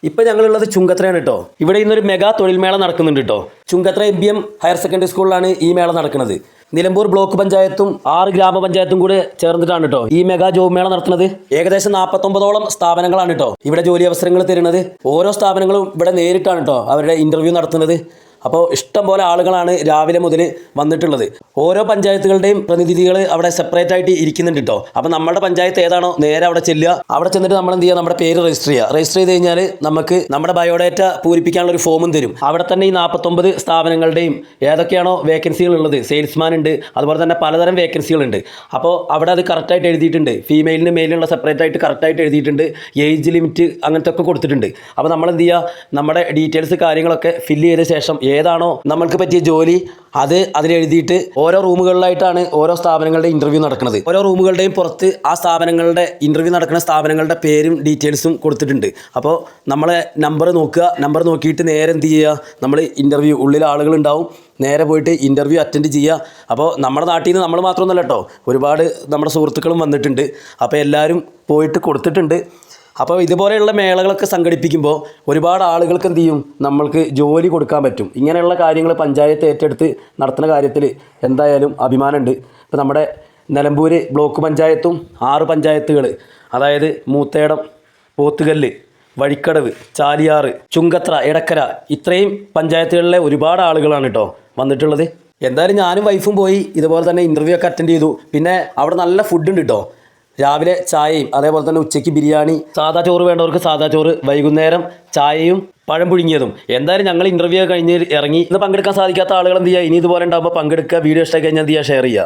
ഇപ്പം ഞങ്ങളുള്ളത് ചുങ്കത്രയാണ് കേട്ടോ. ഇവിടെ ഇന്നൊരു മെഗാ തൊഴിൽമേള നടക്കുന്നുണ്ട് കേട്ടോ. ചുങ്കത്ര MBM ഹയർ സെക്കൻഡറി സ്കൂളിലാണ് ഈ മേള നടക്കുന്നത്. നിലമ്പൂർ ബ്ലോക്ക് പഞ്ചായത്തും 6 ഗ്രാമപഞ്ചായത്തും കൂടെ ചേർന്നിട്ടാണ് കേട്ടോ ഈ മെഗാ ജോബ് മേള നടത്തുന്നത്. ഏകദേശം 49ഓളം സ്ഥാപനങ്ങളാണ് കേട്ടോ ഇവിടെ ജോലി അവസരങ്ങൾ തരുന്നത്. ഓരോ സ്ഥാപനങ്ങളും ഇവിടെ നേരിട്ടാണ് കേട്ടോ അവരുടെ ഇൻ്റർവ്യൂ നടത്തുന്നത്. അപ്പോൾ ഇഷ്ടം പോലെ ആളുകളാണ് രാവിലെ മുതൽ വന്നിട്ടുള്ളത്. ഓരോ പഞ്ചായത്തുകളുടെയും പ്രതിനിധികൾ അവിടെ സെപ്പറേറ്റ് ആയിട്ട് ഇരിക്കുന്നുണ്ട് കേട്ടോ. അപ്പോൾ നമ്മുടെ പഞ്ചായത്ത് ഏതാണോ നേരെ അവിടെ ചെല്ലുക. അവിടെ ചെന്നിട്ട് നമ്മൾ എന്ത് ചെയ്യുക, നമ്മുടെ പേര് രജിസ്റ്റർ ചെയ്യുക. രജിസ്റ്റർ ചെയ്ത് കഴിഞ്ഞാൽ നമുക്ക് നമ്മുടെ ബയോഡേറ്റ പൂരിപ്പിക്കാനുള്ള ഒരു ഫോമും തരും. അവിടെ തന്നെ ഈ 49 സ്ഥാപനങ്ങളുടെയും ഏതൊക്കെയാണോ വേക്കൻസികൾ ഉള്ളത്, സെയിൽസ്മാൻ ഉണ്ട്, അതുപോലെ തന്നെ പലതരം വേക്കൻസികളുണ്ട്. അപ്പോൾ അവിടെ അത് കറക്റ്റായിട്ട് എഴുതിയിട്ടുണ്ട്. ഫീമെയിലിന് മെയിലിനുള്ള സെപ്പറേറ്റ് ആയിട്ട് കറക്റ്റായിട്ട് എഴുതിയിട്ടുണ്ട്. ഏജ് ലിമിറ്റ് അങ്ങനത്തെ ഒക്കെ കൊടുത്തിട്ടുണ്ട്. അപ്പോൾ നമ്മൾ എന്ത് ചെയ്യുക, നമ്മുടെ ഡീറ്റെയിൽസ് കാര്യങ്ങളൊക്കെ ഫില്ല് ചെയ്ത ശേഷം ഏതാണോ നമ്മൾക്ക് പറ്റിയ ജോലി അത് അതിലെഴുതിയിട്ട് ഓരോ റൂമുകളിലായിട്ടാണ് ഓരോ സ്ഥാപനങ്ങളുടെ ഇൻ്റർവ്യൂ നടക്കുന്നത്. ഓരോ റൂമുകളുടെയും പുറത്ത് ആ സ്ഥാപനങ്ങളുടെ ഇൻ്റർവ്യൂ നടക്കുന്ന സ്ഥാപനങ്ങളുടെ പേരും ഡീറ്റെയിൽസും കൊടുത്തിട്ടുണ്ട്. അപ്പോൾ നമ്മളെ നമ്പർ നോക്കുക. നമ്പർ നോക്കിയിട്ട് നേരെ എന്ത് ചെയ്യുക, നമ്മൾ ഇൻ്റർവ്യൂ ഉള്ളിൽ ആളുകളുണ്ടാവും, നേരെ പോയിട്ട് ഇൻ്റർവ്യൂ അറ്റൻഡ് ചെയ്യുക. അപ്പോൾ നമ്മുടെ നാട്ടിൽ നിന്ന് നമ്മൾ മാത്രമൊന്നുമല്ല കേട്ടോ, ഒരുപാട് നമ്മുടെ സുഹൃത്തുക്കളും വന്നിട്ടുണ്ട്. അപ്പോൾ എല്ലാവരും പോയിട്ട് കൊടുത്തിട്ടുണ്ട്. അപ്പോൾ ഇതുപോലെയുള്ള മേളകളൊക്കെ സംഘടിപ്പിക്കുമ്പോൾ ഒരുപാട് ആളുകൾക്ക് എന്ത് ചെയ്യും, നമ്മൾക്ക് ജോലി കൊടുക്കാൻ പറ്റും. ഇങ്ങനെയുള്ള കാര്യങ്ങൾ പഞ്ചായത്ത് ഏറ്റെടുത്ത് നടത്തുന്ന കാര്യത്തിൽ എന്തായാലും അഭിമാനമുണ്ട്. ഇപ്പോൾ നമ്മുടെ നിലമ്പൂർ ബ്ലോക്ക് പഞ്ചായത്തും 6 പഞ്ചായത്തുകൾ, അതായത് മൂത്തേടം, പോത്തുകല്ല്, വഴിക്കടവ്, ചാലിയാറ്, ചുങ്കത്ര, എടക്കര, ഇത്രയും പഞ്ചായത്തുകളിലെ ഒരുപാട് ആളുകളാണ് കേട്ടോ വന്നിട്ടുള്ളത്. എന്തായാലും ഞാനും വൈഫും പോയി ഇതുപോലെ തന്നെ ഇൻ്റർവ്യൂ ഒക്കെ അറ്റൻഡ് ചെയ്തു. പിന്നെ അവിടെ നല്ല ഫുഡ് ഉണ്ട് കേട്ടോ. രാവിലെ ചായയും അതേപോലെ തന്നെ ഉച്ചയ്ക്ക് ബിരിയാണി, സാദാ ചോറ് വേണ്ടവർക്ക് സാദാ ചോറ്, വൈകുന്നേരം ചായയും പഴം പുഴുങ്ങിയതും. എന്തായാലും ഞങ്ങൾ ഇൻ്റർവ്യൂ കഴിഞ്ഞ് ഇറങ്ങി. ഇന്ന് പങ്കെടുക്കാൻ സാധിക്കാത്ത ആളുകൾ എന്ത് ചെയ്യുക, ഇനി ഇതുപോലെ ഉണ്ടാകുമ്പോൾ പങ്കെടുക്കുക. വീഡിയോ ഇഷ്ടമായി കഴിഞ്ഞാൽ എന്ത് ചെയ്യുക, ഷെയർ ചെയ്യുക.